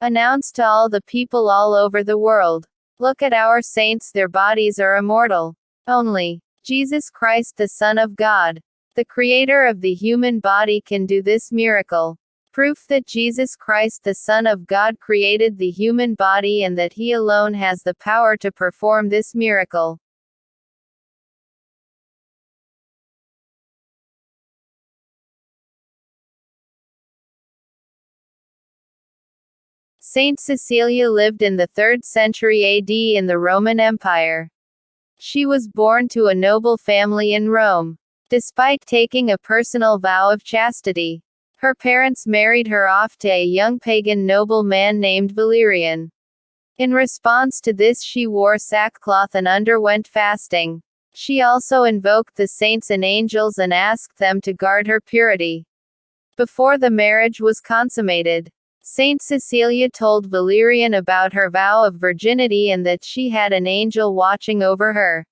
Announce to all the people all over the world. Look at our saints, their bodies are immortal. Only Jesus Christ, the Son of God, the creator of the human body, can do this miracle. Proof that Jesus Christ, the Son of God, created the human body and that he alone has the power to perform this miracle. Saint Cecilia lived in the 3rd century AD in the Roman Empire. She was born to a noble family in Rome. Despite taking a personal vow of chastity, her parents married her off to a young pagan nobleman named Valerian. In response to this, she wore sackcloth and underwent fasting. She also invoked the saints and angels and asked them to guard her purity. Before the marriage was consummated, Saint Cecilia told Valerian about her vow of virginity and that she had an angel watching over her.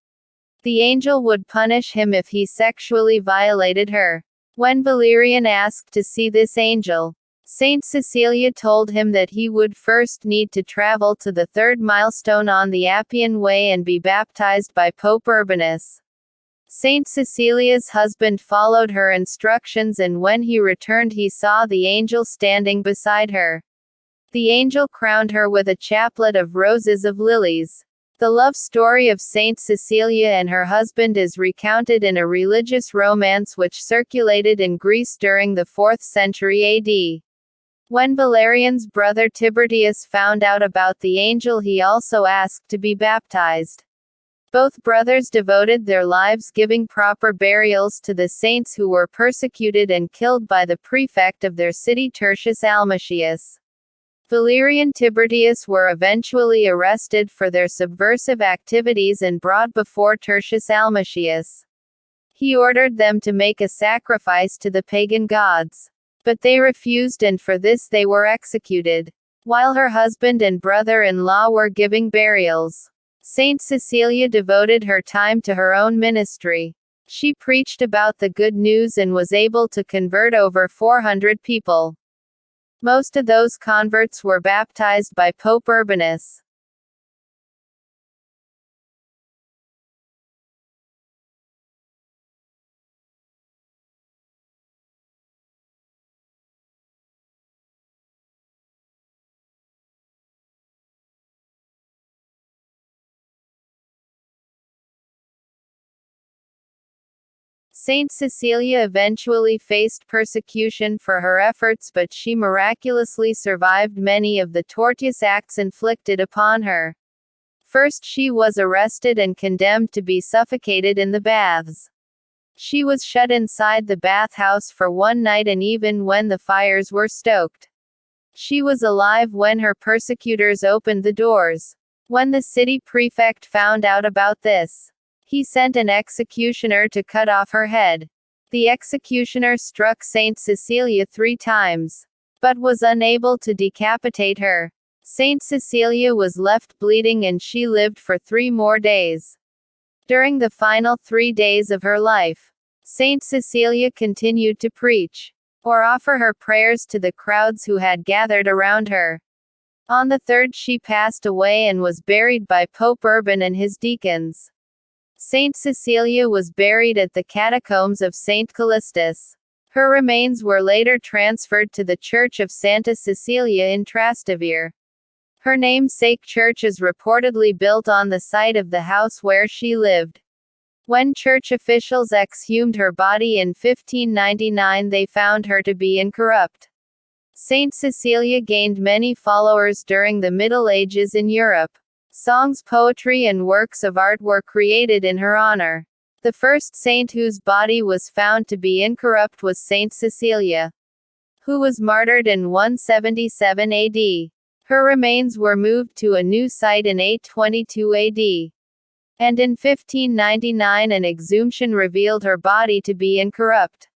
The angel would punish him if he sexually violated her. When Valerian asked to see this angel, Saint Cecilia told him that he would first need to travel to the 3rd milestone on the Appian Way and be baptized by Pope Urbanus. Saint Cecilia's husband followed her instructions, and when he returned he saw the angel standing beside her. The angel crowned her with a chaplet of roses of lilies. The love story of Saint Cecilia and her husband is recounted in a religious romance which circulated in Greece during the 4th century AD. When Valerian's brother Tiberius found out about the angel, he also asked to be baptized. Both brothers devoted their lives giving proper burials to the saints who were persecuted and killed by the prefect of their city, Tertius Almatius. Valerian and Tiberius were eventually arrested for their subversive activities and brought before Tertius Almatius. He ordered them to make a sacrifice to the pagan gods. But they refused, and for this they were executed. While her husband and brother-in-law were giving burials, Saint Cecilia devoted her time to her own ministry. She preached about the good news and was able to convert over 400 people. Most of those converts were baptized by Pope Urbanus. Saint Cecilia eventually faced persecution for her efforts, but she miraculously survived many of the torturous acts inflicted upon her. First, she was arrested and condemned to be suffocated in the baths. She was shut inside the bathhouse for one night, and even when the fires were stoked, she was alive when her persecutors opened the doors. When the city prefect found out about this, he sent an executioner to cut off her head. The executioner struck Saint Cecilia 3 times, but was unable to decapitate her. Saint Cecilia was left bleeding, and she lived for 3 more days. During the final 3 days of her life, Saint Cecilia continued to preach, or offer her prayers to the crowds who had gathered around her. On the 3rd she passed away and was buried by Pope Urban and his deacons. Saint Cecilia was buried at the catacombs of Saint Callistus. Her remains were later transferred to the Church of Santa Cecilia in Trastevere. Her namesake church is reportedly built on the site of the house where she lived. When church officials exhumed her body in 1599, they found her to be incorrupt. Saint Cecilia gained many followers during the Middle Ages in Europe. Songs, poetry, and works of art were created in her honor. The first saint whose body was found to be incorrupt was Saint Cecilia, who was martyred in 177 AD. Her remains were moved to a new site in 822 AD. And in 1599 an exhumation revealed her body to be incorrupt.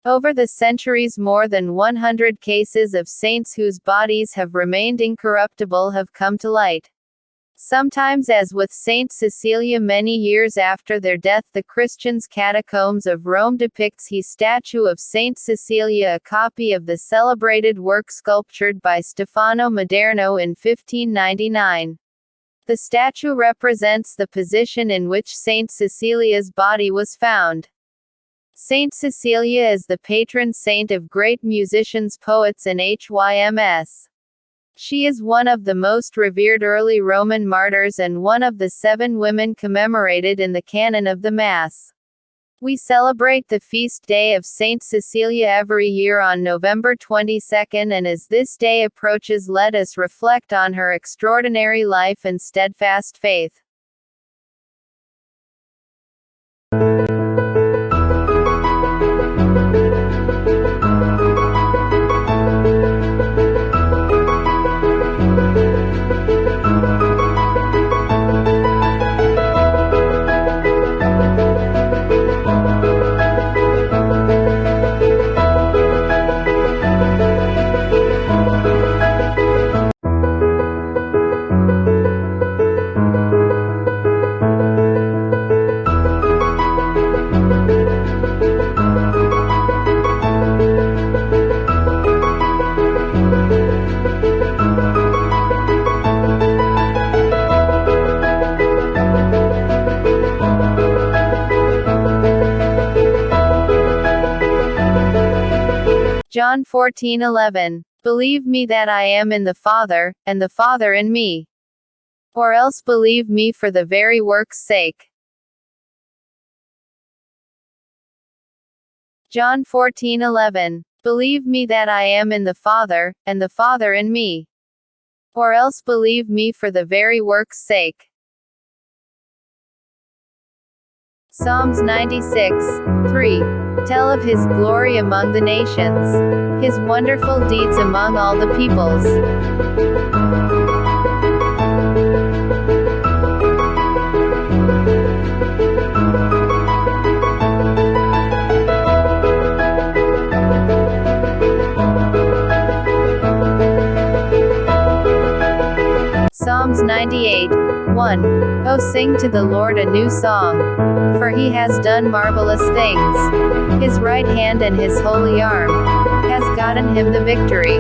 Over the centuries, more than 100 cases of saints whose bodies have remained incorruptible have come to light. Sometimes, as with Saint Cecilia, many years after their death, the Christians' catacombs of Rome depicts his statue of Saint Cecilia, a copy of the celebrated work sculptured by Stefano Maderno in 1599. The statue represents the position in which Saint Cecilia's body was found. Saint Cecilia is the patron saint of great musicians, poets, and hymns. She is one of the most revered early Roman martyrs and one of the 7 women commemorated in the canon of the Mass. We celebrate the feast day of Saint Cecilia every year on November 22, and as this day approaches, let us reflect on her extraordinary life and steadfast faith. John 14:11. Believe me that I am in the Father, and the Father in me. Or else believe me for the very work's sake. John 14:11. Believe me that I am in the Father, and the Father in me. Or else believe me for the very work's sake. Psalms 96:3. Tell of his glory among the nations, his wonderful deeds among all the peoples. Psalms 98:1. Oh, sing to the Lord a new song, for he has done marvelous things. His right hand and his holy arm has gotten him the victory.